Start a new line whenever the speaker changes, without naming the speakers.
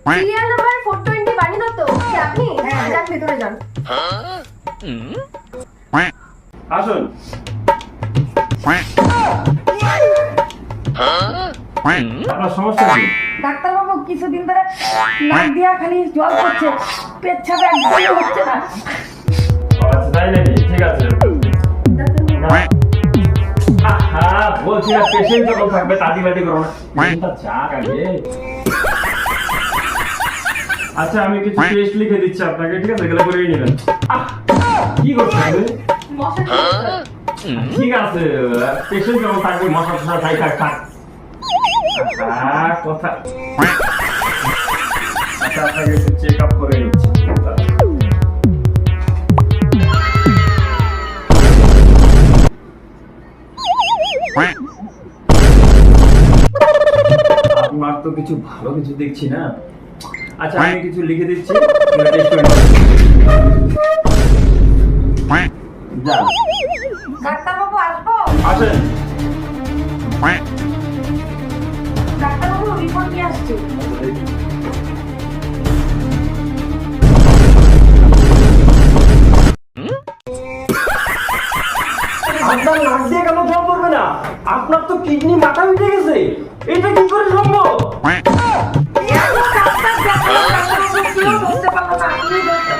Serial number 420 বানি দত্ত কি আপনি? যান ভেতরে যান।
আসুন। আপনার সমস্যা কি?
ডাক্তার বাবু কিছুদিন ধরে নাক দিয়া খালি জল পড়ছে, পেচ্ছাপে একদমই হচ্ছে না।
আচ্ছা তাই নাকি? ঠিক আছে। বলছি না পেশেন্ট যখন থাকবে তাড়ি বাড়ি করো না, পেশেন্টটা যাক আগে। আচ্ছা আমি কিছু টেস্ট লিখে দিচ্ছি আপনাকে, ঠিক আছে? এগুলো করেই নেবেন। কি করছেন আপনি? ঠিক আছে, পেশেন্ট যখন থাকবে মশা টশা যাই থাক থাক। কথা আচ্ছা আপনাকে একটু চেক আপ করে নিচ্ছি। আপনার তো কিছু ভালো কিছু দেখছি না। আচ্ছা আমি কিছু লিখে দিচ্ছি, টেস্ট করে নিন। যান।
ডাক্তার বাবু আসবো?
আসেন।
ডাক্তার বাবু রিপোর্ট নিয়ে আসছে।
আপনার নাক দিয়ে কেন জল পড়বে না? আপনার তো কিডনি মাথা উঠে গেছে, এটা কি করে সম্ভব?
ডাক্তার দেখালো, ডাক্তার বাবু কেউ বলতে পারলো না, আপনি বলতে